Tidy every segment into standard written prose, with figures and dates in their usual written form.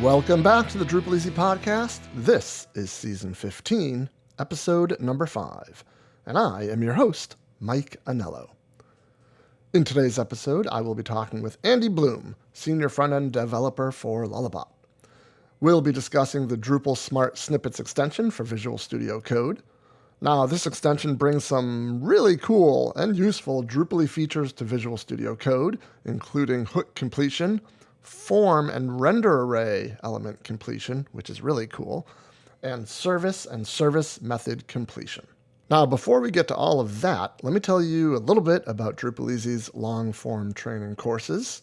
Welcome back to the DrupalEasy podcast. This is season 15, episode number 5, and I am your host, Mike Anello. In today's episode, I will be talking with Andy Blum, senior front-end developer for Lullabot. We'll be discussing the Drupal Smart Snippets extension for Visual Studio Code. Now, this extension brings some really cool and useful Drupal-y features to Visual Studio Code, including hook completion, form and render array element completion, which is really cool, and service method completion. Now, before we get to all of that, let me tell you a little bit about DrupalEasy's long-form training courses.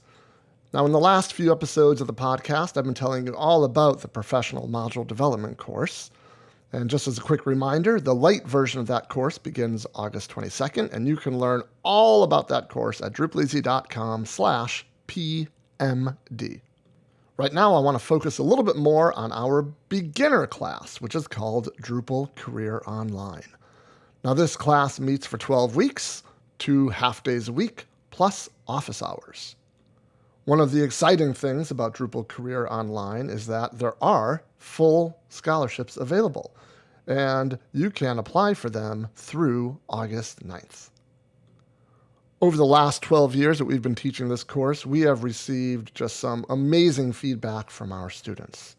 Now, in the last few episodes of the podcast, I've been telling you all about the professional module development course. And just as a quick reminder, the light version of that course begins August 22nd, and you can learn all about that course at drupaleasy.com/PMD. Right now, I want to focus a little bit more on our beginner class, which is called Drupal Career Online. Now, this class meets for 12 weeks, 2 half-days a week, plus office hours. One of the exciting things about Drupal Career Online is that there are full scholarships available, and you can apply for them through August 9th. Over the last 12 years that we've been teaching this course, we have received just some amazing feedback from our students.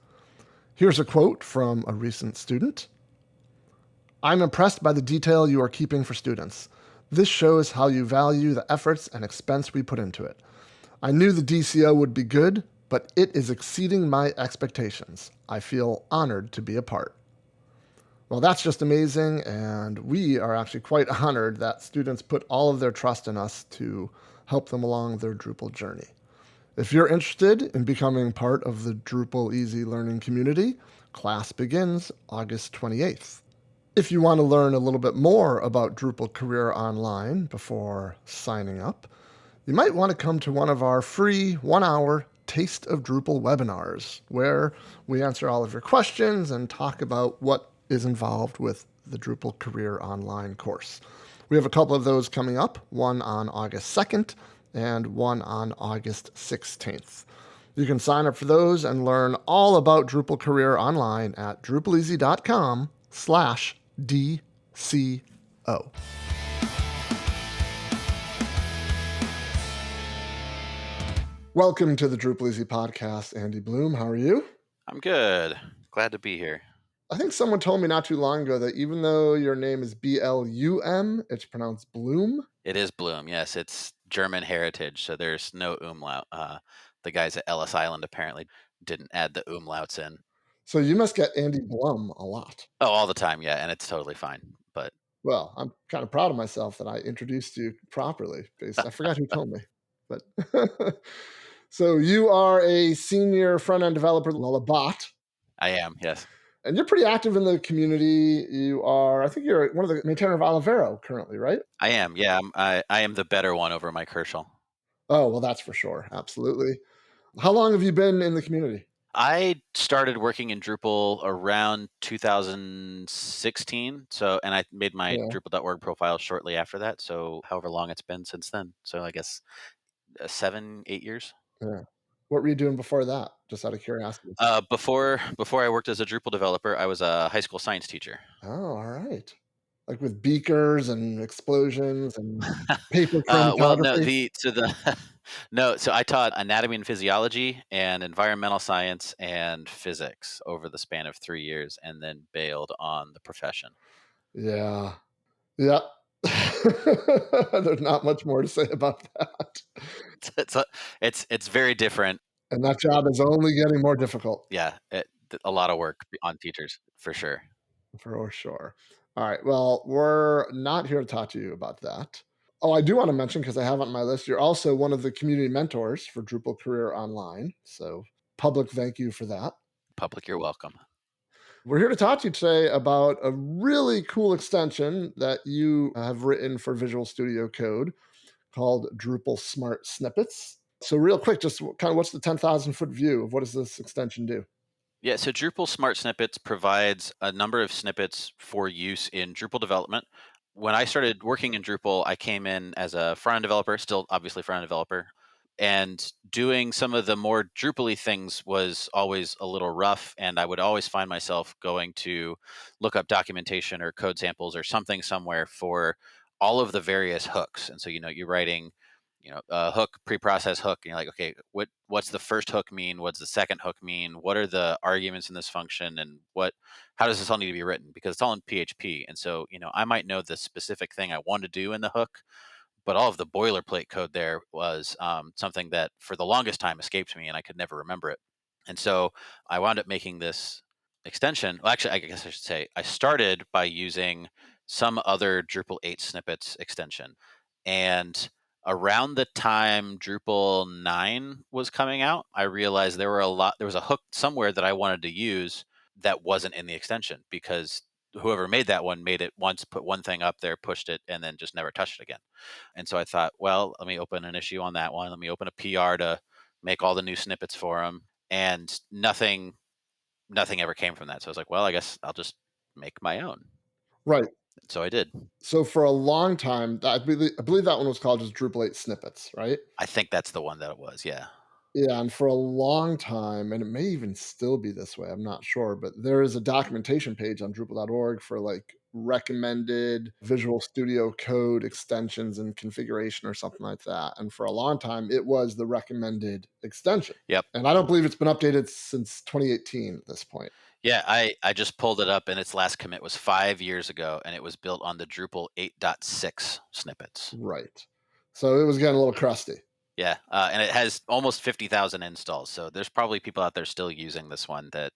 Here's a quote from a recent student. "I'm impressed by the detail you are keeping for students. This shows how you value the efforts and expense we put into it. I knew the DCO would be good, but it is exceeding my expectations. I feel honored to be a part." Well, that's just amazing, and we are actually quite honored that students put all of their trust in us to help them along their Drupal journey. If you're interested in becoming part of the DrupalEasy learning community, class begins August 28th. If you want to learn a little bit more about Drupal Career Online before signing up, you might want to come to one of our free 1-hour Taste of Drupal webinars, where we answer all of your questions and talk about what is involved with the Drupal Career Online course. We have a couple of those coming up, one on August 2nd and one on August 16th. You can sign up for those and learn all about Drupal Career Online at drupaleasy.com/DCO. Welcome to the DrupalEasy podcast, Andy Blum. How are you? I'm good. Glad to be here. I think someone told me not too long ago that even though your name is Blum, it's pronounced Bloom. It is Bloom, yes. It's German heritage, so there's no umlaut. The guys at Ellis Island apparently didn't add the umlauts in. So you must get Andy Blum a lot. Oh, all the time, yeah, and it's totally fine. But Well, I'm kind of proud of myself that I introduced you properly. I forgot who told me, but so you are a senior front-end developer at Lullabot. I am, yes. And you're pretty active in the community. I think you're one of the maintainer of Olivero currently, right? I am, yeah. I am the better one over Mike Herschel. Oh, well, that's for sure. Absolutely. How long have you been in the community? I started working in Drupal around 2016. And I made my Drupal.org profile shortly after that. So however long it's been since then. So I guess 7-8 years. Yeah. What were you doing before that? Just out of curiosity. Before I worked as a Drupal developer, I was a high school science teacher. Oh, all right. Like with beakers and explosions and paper Well, no, chromatography? so I taught anatomy and physiology and environmental science and physics over the span of 3 years, and then bailed on the profession. Yeah. Yeah. There's not much more to say about that. It's very different. And that job is only getting more difficult. Yeah, a lot of work on teachers for sure. For sure. All right. Well, we're not here to talk to you about that. Oh, I do want to mention, because I have it on my list, you're also one of the community mentors for Drupal Career Online. So public thank you for that. Public, you're welcome. We're here to talk to you today about a really cool extension that you have written for Visual Studio Code called Drupal Smart Snippets. So real quick, just kind of what's the 10,000-foot view of what does this extension do? Yeah, so Drupal Smart Snippets provides a number of snippets for use in Drupal development. When I started working in Drupal, I came in as a front-end developer, still obviously front-end developer, And doing some of the more Drupal-y things was always a little rough, and I would always find myself going to look up documentation or code samples or something somewhere for all of the various hooks. And so, you're writing, a hook, preprocess hook, and you're like, okay, what's the first hook mean? What's the second hook mean? What are the arguments in this function, and how does this all need to be written? Because it's all in PHP, and so I might know the specific thing I want to do in the hook, but all of the boilerplate code there was something that for the longest time escaped me and I could never remember it. And so I wound up making this extension. Well, actually, I guess I should say I started by using some other Drupal 8 snippets extension. And around the time Drupal 9 was coming out, I realized there was a hook somewhere that I wanted to use that wasn't in the extension, because whoever made that one made it once, put one thing up there, pushed it, and then just never touched it again. And so I thought, well, let me open an issue on that one. Let me open a PR to make all the new snippets for them. And nothing ever came from that. So I was like, well, I guess I'll just make my own. Right. So I did. So for a long time, I believe that one was called just Drupal 8 snippets, right? I think that's the one that it was. Yeah. Yeah, and for a long time, and it may even still be this way, I'm not sure, but there is a documentation page on Drupal.org for like recommended Visual Studio Code extensions and configuration or something like that. And for a long time, it was the recommended extension. Yep. And I don't believe it's been updated since 2018 at this point. Yeah. I just pulled it up, and its last commit was 5 years ago, and it was built on the Drupal 8.6 snippets. Right. So it was getting a little crusty. Yeah, and it has almost 50,000 installs. So there's probably people out there still using this one that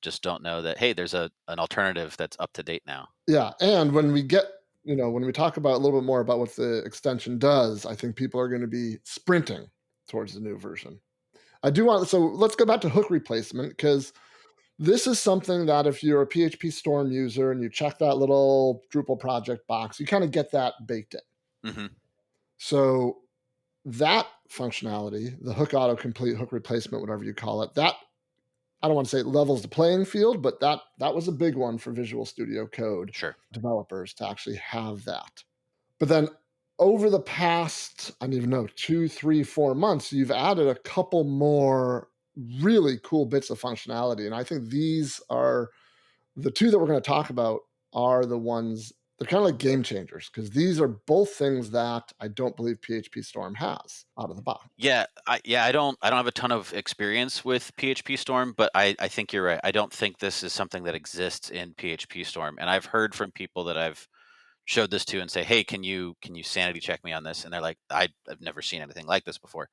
just don't know that, hey, there's an alternative that's up to date now. Yeah, and when we talk about a little bit more about what the extension does, I think people are going to be sprinting towards the new version. So let's go back to hook replacement, because this is something that if you're a PHP Storm user and you check that little Drupal project box, you kind of get that baked in. Hmm. So that functionality, the hook autocomplete, hook replacement, whatever you call it, that I don't want to say it levels the playing field, but that was a big one for Visual Studio Code Sure. developers to actually have that. But then over the past, I don't even know, 2, 3, 4 months, you've added a couple more really cool bits of functionality. And I think these are the two that we're going to talk about are the ones they're kind of like game changers, because these are both things that I don't believe PHP Storm has out of the box. I don't have a ton of experience with PHP Storm, but I think you're right. I don't think this is something that exists in PHP Storm, and I've heard from people that I've showed this to and say, "Hey, can you sanity check me on this?" And they're like, "I've never seen anything like this before."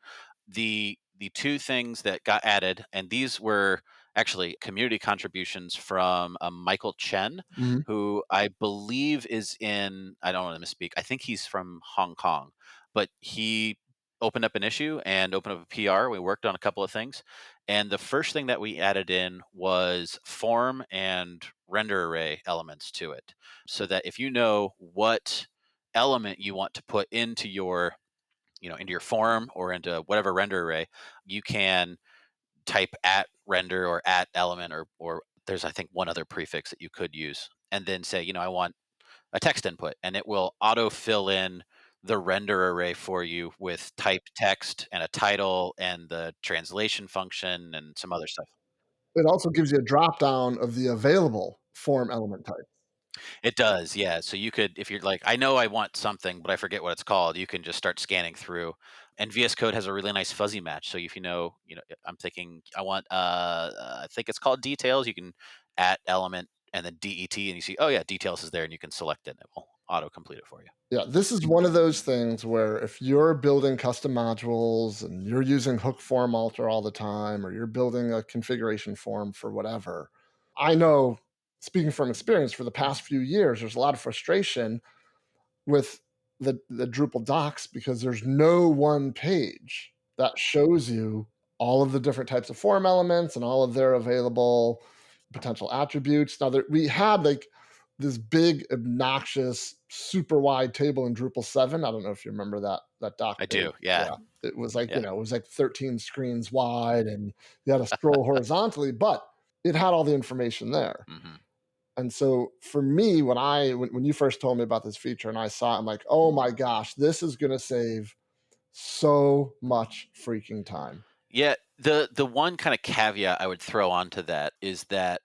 The two things that got added, and these were actually community contributions from Michael Chen, Mhm. who I believe is in. I don't want to misspeak. I think he's from Hong Kong, but he opened up an issue and opened up a PR. We worked on a couple of things, and the first thing that we added in was form and render array elements to it, so that if you know what element you want to put into your form or into whatever render array, you can type at render or at element, or there's, I think, one other prefix that you could use, and then say, I want a text input, and it will auto fill in the render array for you with typed text and a title and the translation function and some other stuff. It also gives you a drop down of the available form element type. It does, yeah. So you could, if you're like, I know I want something, but I forget what it's called, you can just start scanning through. And VS Code has a really nice fuzzy match. So if I'm thinking I want, I think it's called details. You can at element and then DET, and you see, oh yeah, details is there, and you can select it, and it will auto complete it for you. Yeah, this is one of those things where if you're building custom modules and you're using hook form alter all the time, or you're building a configuration form for whatever, I know, speaking from experience, for the past few years, there's a lot of frustration with the Drupal docs because there's no one page that shows you all of the different types of form elements and all of their available potential attributes. Now, we had like this big, obnoxious, super wide table in Drupal 7. I don't know if you remember that doc I page. do, yeah, Yeah, it was like yeah. it was like 13 screens wide, and you had to scroll horizontally, but it had all the information there. Hmm. And so for me, when you first told me about this feature and I saw it, I'm like, oh my gosh, this is going to save so much freaking time. Yeah, the one kind of caveat I would throw onto that is that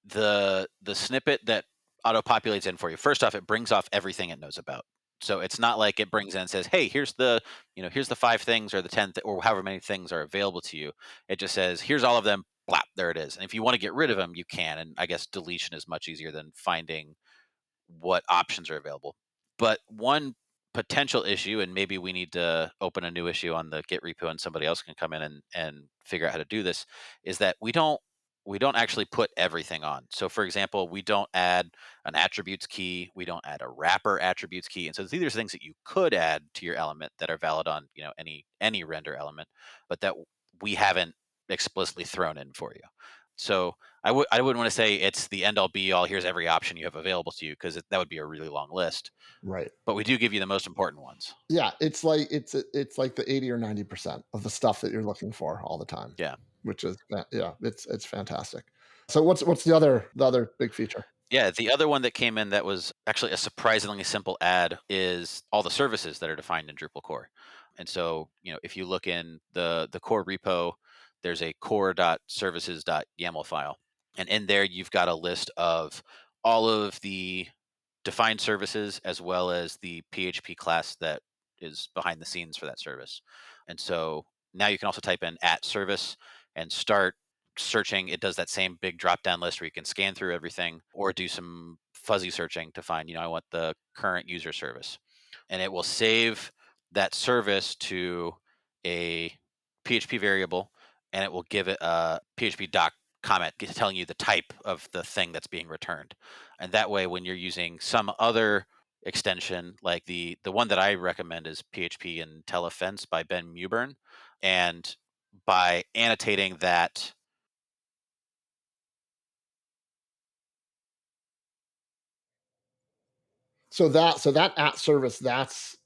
the snippet that auto populates in for you, first off, it brings off everything it knows about. So it's not like it brings in and says, "Hey, here's the, here's the 5 things or the 10 or however many things are available to you." It just says, "Here's all of them." Blap, there it is. And if you want to get rid of them, you can. And I guess deletion is much easier than finding what options are available. But one potential issue, and maybe we need to open a new issue on the Git repo and somebody else can come in and figure out how to do this, is that we don't actually put everything on. So for example, we don't add an attributes key, we don't add a wrapper attributes key. And so these are things that you could add to your element that are valid on, any render element, but that we haven't explicitly thrown in for you. So I wouldn't want to say it's the end all be all. Here's every option you have available to you because that would be a really long list. Right. But we do give you the most important ones. Yeah, it's like the 80 or 90% of the stuff that you're looking for all the time, Yeah, which is yeah, it's fantastic. So what's the other big feature? yeah. The other one that came in that was actually a surprisingly simple add is all the services that are defined in Drupal core. And so if you look in the core repo, there's a core.services.yaml file, and in there you've got a list of all of the defined services as well as the PHP class that is behind the scenes for that service. And so now you can also type in at service and start searching. It does that same big drop down list where you can scan through everything or do some fuzzy searching to find, I want the current user service. And it will save that service to a PHP variable and it will give it a PHP doc comment telling you the type of the thing that's being returned. And that way, when you're using some other extension, like the one that I recommend is PHP Intelephense by Ben Mewburn, and by annotating that. So that at service, that's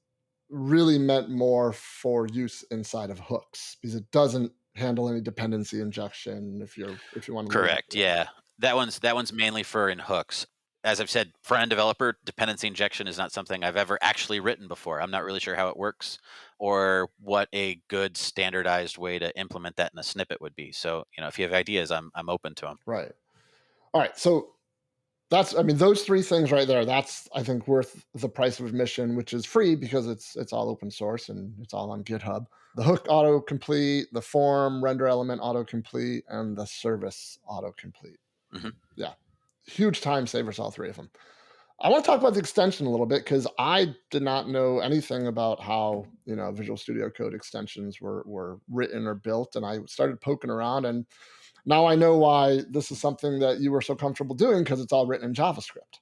really meant more for use inside of hooks because it doesn't handle any dependency injection if you want to leave it Correct. alone. Yeah. That one's mainly for in hooks. As I've said, for end developer, dependency injection is not something I've ever actually written before. I'm not really sure how it works or what a good standardized way to implement that in a snippet would be. So, if you have ideas, I'm open to them. Right. All right. So I mean, those three things right there, that's, I think, worth the price of admission, which is free because it's all open source and it's all on GitHub. The hook autocomplete, the form render element autocomplete, and the service autocomplete. Hmm. Yeah. Huge time savers, all three of them. I want to talk about the extension a little bit because I did not know anything about how Visual Studio Code extensions were written or built, and I started poking around, and now I know why this is something that you were so comfortable doing because it's all written in JavaScript.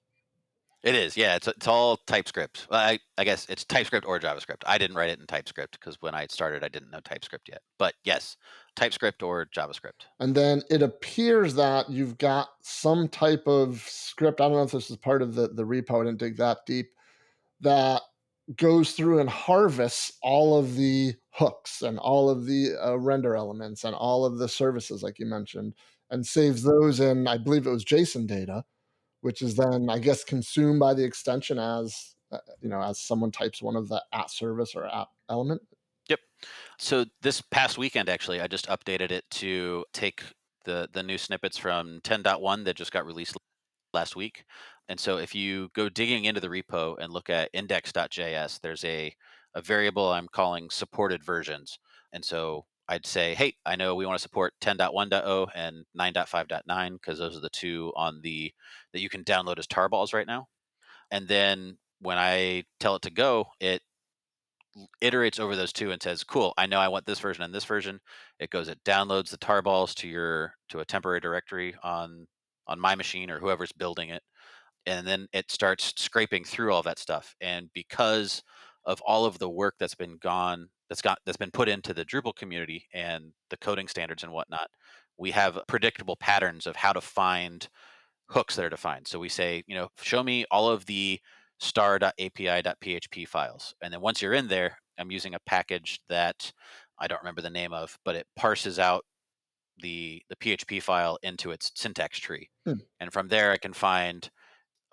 It is, yeah. It's all TypeScript. Well, I guess it's TypeScript or JavaScript. I didn't write it in TypeScript because when I started, I didn't know TypeScript yet. But yes, TypeScript or JavaScript. And then it appears that you've got some type of script. I don't know if this is part of the repo. I didn't dig that deep. That goes through and harvests all of the hooks and all of the render elements and all of the services, like you mentioned, and saves those in, I believe it was JSON data, which is then, I guess, consumed by the extension as as someone types one of the at service or at element. Yep. So this past weekend, actually, I just updated it to take the new snippets from 10.1 that just got released last week. And so if you go digging into the repo and look at index.js, there's a variable I'm calling supported versions. And so I'd say, hey, I know we want to support 10.1.0 and 9.5.9 because those are the two on the that you can download as tarballs right now. And then when I tell it to go, it iterates over those two and says, "Cool, I know I want this version and this version." It goes, it downloads the tarballs to a temporary directory on my machine or whoever's building it, and then it starts scraping through all that stuff. And because of all of the work that's been put into the Drupal community and the coding standards and whatnot, we have predictable patterns of how to find hooks that are defined. So we say, show me all of the star.api.php files. And then once you're in there, I'm using a package that I don't remember the name of, but it parses out the PHP file into its syntax tree. Hmm. And from there I can find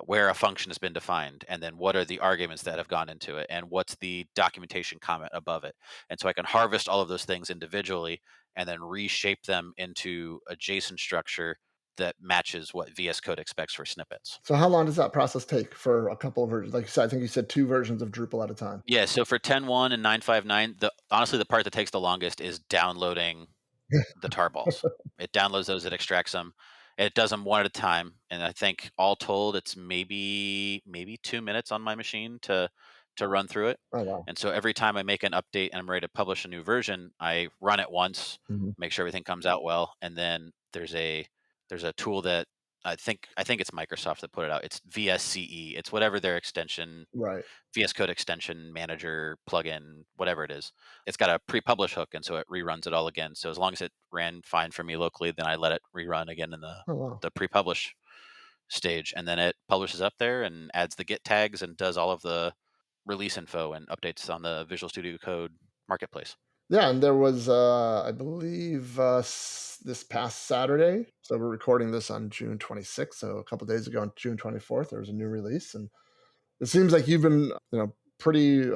where a function has been defined, and then what are the arguments that have gone into it, and what's the documentation comment above it. And so I can harvest all of those things individually and then reshape them into a JSON structure that matches what VS Code expects for snippets. So how long does that process take for a couple of versions? Like you said, I think you said 2 versions of Drupal at a time. Yeah, so for 10.1 and 9.5.9, the honestly the part that takes the longest is downloading the tarballs. It downloads those, it extracts them, it does them one at a time, and I think all told, it's maybe 2 minutes on my machine to run through it. Oh, wow. And so every time I make an update and I'm ready to publish a new version, I run it once, Mhm. make sure everything comes out well, and then there's a tool that I think it's Microsoft that put it out. It's VSCE. It's whatever their extension Right. VS Code extension manager plugin, whatever it is. It's got a pre-publish hook, and so it reruns it all again. So as long as it ran fine for me locally, then I let it rerun again in Oh, wow. the pre-publish stage, and then it publishes up there and adds the Git tags and does all of the release info and updates on the Visual Studio Code marketplace. Yeah, and there was, I believe, this past Saturday, so we're recording this on June 26th, so a couple days ago on June 24th, there was a new release, and it seems like you've been, pretty,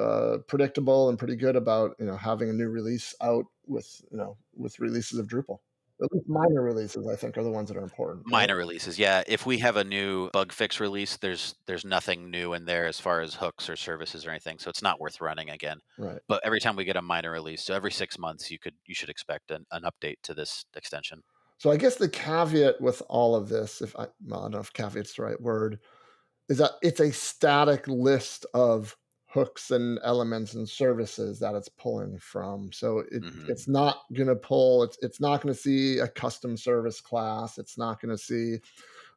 predictable and pretty good about, having a new release out with releases of Drupal. At least minor releases, I think, are the ones that are important, right? Minor releases, yeah. If we have a new bug fix release, there's nothing new in there as far as hooks or services or anything, so it's not worth running again. Right. But every time we get a minor release, so every 6 months, you should expect an update to this extension. So I guess the caveat with all of this, well, I don't know if caveat's the right word, is that it's a static list of hooks and elements and services that it's pulling from. So Hmm. it's not going to pull. It's not going to see a custom service class. It's not going to see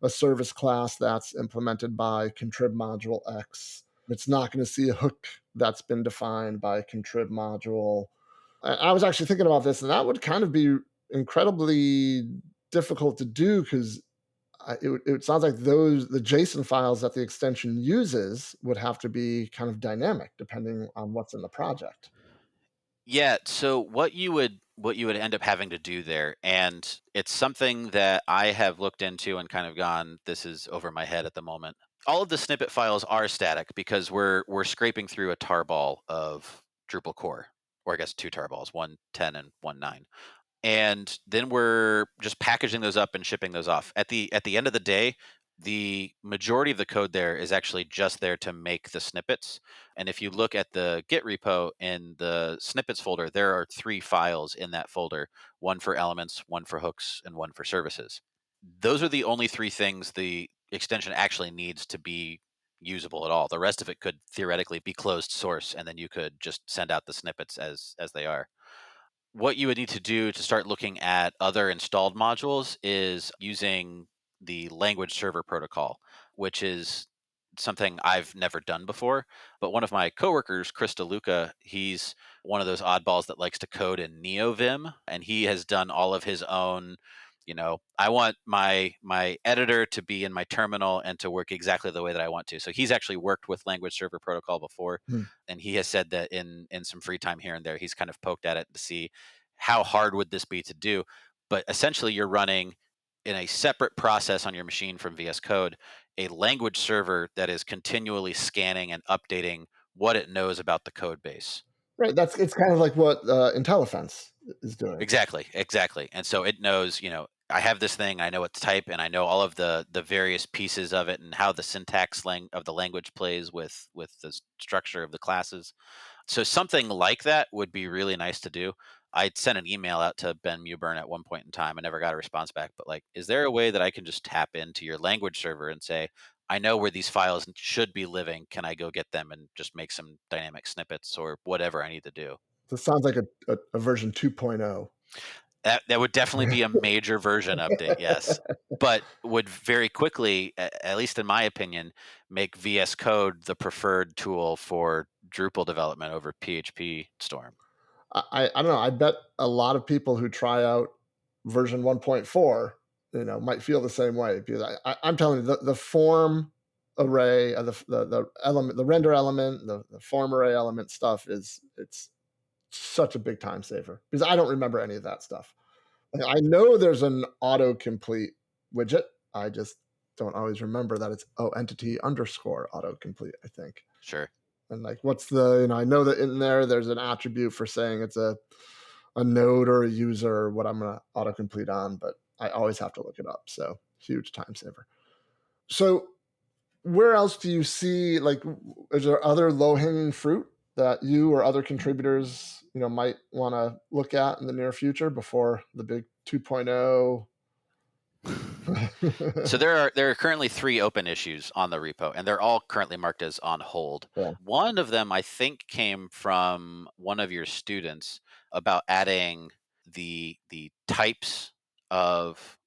a service class that's implemented by contrib module X. It's not going to see a hook that's been defined by contrib module. I was actually thinking about this, and that would kind of be incredibly difficult to do because it sounds like the JSON files that the extension uses would have to be kind of dynamic depending on what's in the project. Yeah, so what you would end up having to do there, and it's something that I have looked into and kind of gone, this is over my head at the moment. All of the snippet files are static because we're scraping through a tarball of Drupal core, or I guess two tarballs, one 10 and one 9. And then we're just packaging those up and shipping those off. At the end of the day, the majority of the code there is actually just there to make the snippets. And if you look at the Git repo in the snippets folder, there are 3 files in that folder, one for elements, one for hooks, and one for services. Those are the only 3 things the extension actually needs to be usable at all. The rest of it could theoretically be closed source, and then you could just send out the snippets as they are. What you would need to do to start looking at other installed modules is using the language server protocol, which is something I've never done before. But one of my coworkers, Chris DeLuca, he's one of those oddballs that likes to code in NeoVim, and he has done all of his own. I want my editor to be in my terminal and to work exactly the way that I want to. So he's actually worked with language server protocol before, Hmm. and he has said that in some free time here and there, he's kind of poked at it to see how hard would this be to do. But essentially, you're running in a separate process on your machine from VS Code a language server that is continually scanning and updating what it knows about the code base. Right. It's kind of like what Intelephense is doing. Exactly, exactly. And so it knows, I have this thing, I know its type, and I know all of the various pieces of it and how the syntax of the language plays with the structure of the classes. So something like that would be really nice to do. I sent an email out to Ben Mewburn at one point in time. I never got a response back, but like, is there a way that I can just tap into your language server and say, I know where these files should be living. Can I go get them and just make some dynamic snippets or whatever I need to do? This sounds like a version 2.0. That would definitely be a major version update, yes. But would very quickly, at least in my opinion, make VS Code the preferred tool for Drupal development over PHP Storm. I don't know. I bet a lot of people who try out version 1.4, might feel the same way because I'm telling you, the form array, the element, the render element, the form array element stuff it's such a big time saver because I don't remember any of that stuff. I know there's an autocomplete widget. I just don't always remember that it's entity underscore autocomplete, I think. Sure. And like, what's the, I know that in there, there's an attribute for saying it's a node or a user or what I'm going to autocomplete on, but I always have to look it up. So huge time saver. So where else do you see, like, is there other low hanging fruit that you or other contributors, might want to look at in the near future before the big 2.0? So there are currently 3 open issues on the repo, and they're all currently marked as on hold. Yeah. One of them, I think, came from one of your students about the types of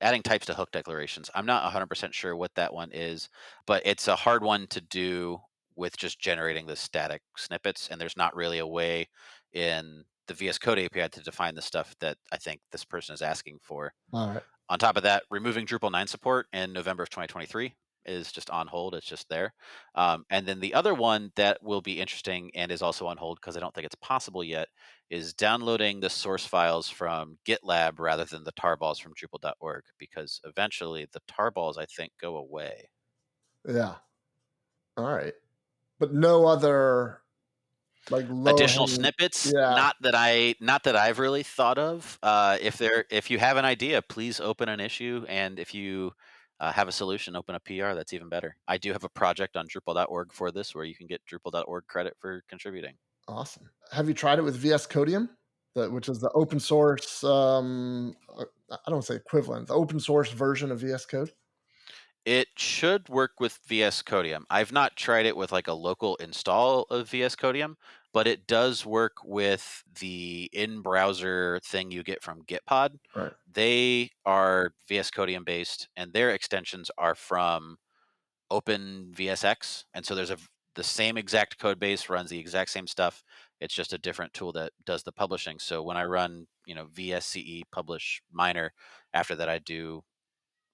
adding types to hook declarations. I'm not 100% sure what that one is, but it's a hard one to do with just generating the static snippets, and there's not really a way in the VS Code API to define the stuff that I think this person is asking for. All right. On top of that, removing Drupal 9 support in November of 2023 is just on hold. It's just there. And then the other one that will be interesting and is also on hold because I don't think it's possible yet is downloading the source files from GitLab rather than the tarballs from Drupal.org, because eventually the tarballs, I think, go away. Yeah. All right. But no other, like, low Additional hanging. snippets, Yeah. not that I've really thought of. If you have an idea, please open an issue, and if you have a solution, open a PR. That's even better. I do have a project on Drupal.org for this, where you can get Drupal.org credit for contributing. Awesome. Have you tried it with vscodium, which is the open source? I don't say equivalent. The open source version of VS Code. It should work with vscodium. I've not tried it with like a local install of vscodium, but it does work with the in-browser thing you get from Gitpod. Right. They are vscodium based, and their extensions are from OpenVSX, and so the same exact code base runs the exact same stuff. It's just a different tool that does the publishing. So when I run, vsce publish minor, after that I do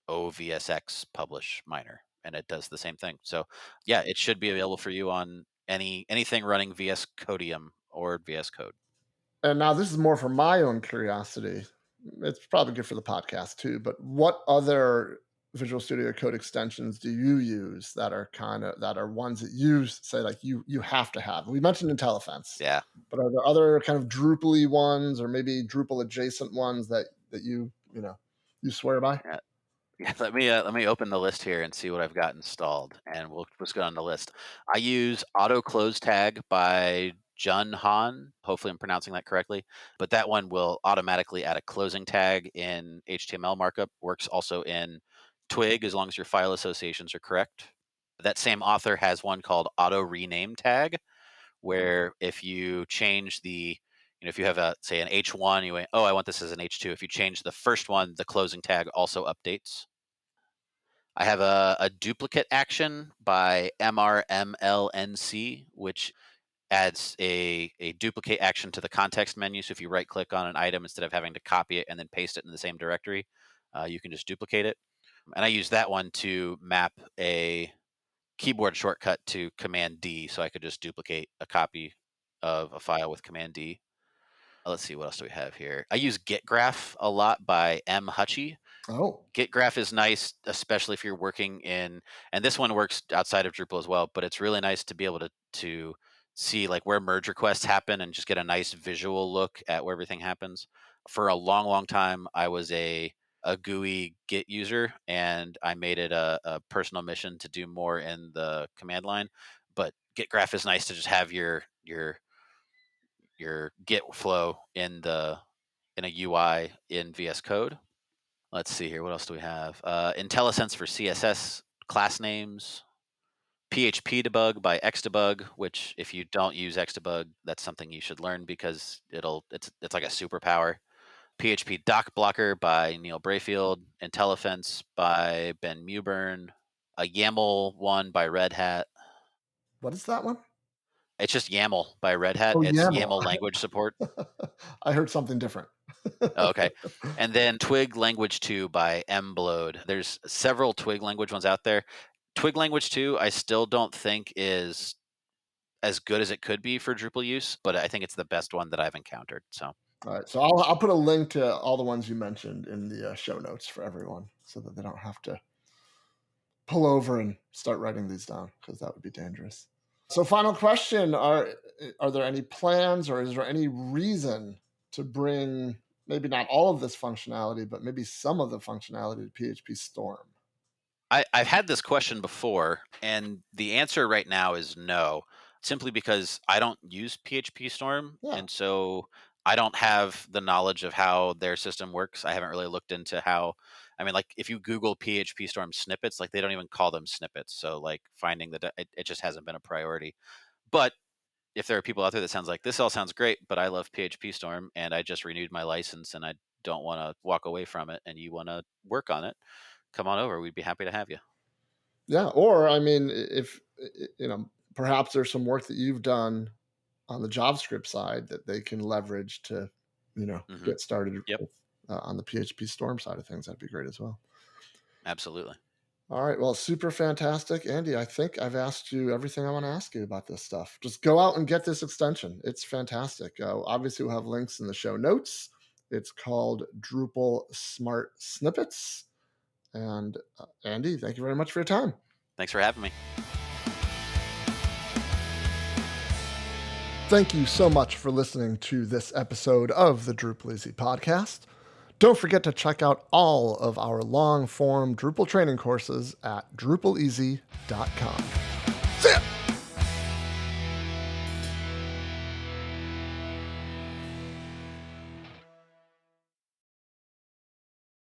OVSX publish minor, and it does the same thing. So yeah, it should be available for you on anything running VS Codium or VS Code. And now this is more for my own curiosity. It's probably good for the podcast too. But what other Visual Studio Code extensions do you use that are ones that you say, like, you have to have? We mentioned Intelephense, Yeah. but are there other kind of Drupal-y ones or maybe Drupal adjacent ones that you swear by? Yeah. Yeah, let me open the list here and see what I've got installed, and let's go on the list. I use auto close tag by Jun Han. Hopefully, I'm pronouncing that correctly. But that one will automatically add a closing tag in HTML markup. Works also in Twig as long as your file associations are correct. That same author has one called auto rename tag, where if you change if you have say an H1, you went, oh, I want this as an H2. If you change the first one, the closing tag also updates. I have a duplicate action by MRMLNC, which adds a duplicate action to the context menu. So if you right click on an item, instead of having to copy it and then paste it in the same directory, you can just duplicate it. And I use that one to map a keyboard shortcut to Command D, so I could just duplicate a copy of a file with Command D. Let's see, what else do we have here? I use Git Graph a lot by M. Hutchie. Oh, Git Graph is nice, especially if you're working and this one works outside of Drupal as well, but it's really nice to be able to see like where merge requests happen and just get a nice visual look at where everything happens. For a long, long time, I was a GUI Git user, and I made it a personal mission to do more in the command line. But Git Graph is nice to just have your Git flow in a UI in VS Code. Let's see here. What else do we have? IntelliSense for CSS class names. PHP Debug by Xdebug, which if you don't use Xdebug, that's something you should learn because it's like a superpower. PHP DocBlocker by Neil Brayfield. Intelephense by Ben Mewburn. A YAML one by Red Hat. what is that one? It's just YAML by Red Hat. Oh, It's YAML. YAML language support. I heard something different. Oh, okay. And then Twig Language 2 by Mblode. There's several Twig language ones out there. Twig Language 2, I still don't think is as good as it could be for Drupal use, but I think it's the best one that I've encountered. So, All right, so I'll put a link to all the ones you mentioned in the show notes for everyone, so that they don't have to pull over and start writing these down because that would be dangerous. So final question, are there any plans or is there any reason to bring maybe not all of this functionality, but maybe some of the functionality to PHP Storm? I've had this question before, and the answer right now is no, simply because I don't use PHP Storm. Yeah. And so I don't have the knowledge of how their system works. I haven't really looked into how, I mean, like if you Google PHP Storm snippets, like they don't even call them snippets. So, like finding it just hasn't been a priority. But if there are people out there that sounds like this all sounds great, but I love PHP Storm and I just renewed my license and I don't want to walk away from it and you want to work on it, come on over. We'd be happy to have you. Yeah. Or, I mean, if, perhaps there's some work that you've done on the JavaScript side that they can leverage to, Hmm. get started Yep, with, on the PHP Storm side of things. That'd be great as well. absolutely. All right. Well, super fantastic. Andy, I think I've asked you everything I want to ask you about this stuff. Just go out and get this extension. It's fantastic. Obviously, we'll have links in the show notes. It's called Drupal Smart Snippets. And Andy, thank you very much for your time. Thanks for having me. Thank you so much for listening to this episode of the DrupalEasy podcast. Don't forget to check out all of our long-form Drupal training courses at DrupalEasy.com. See ya!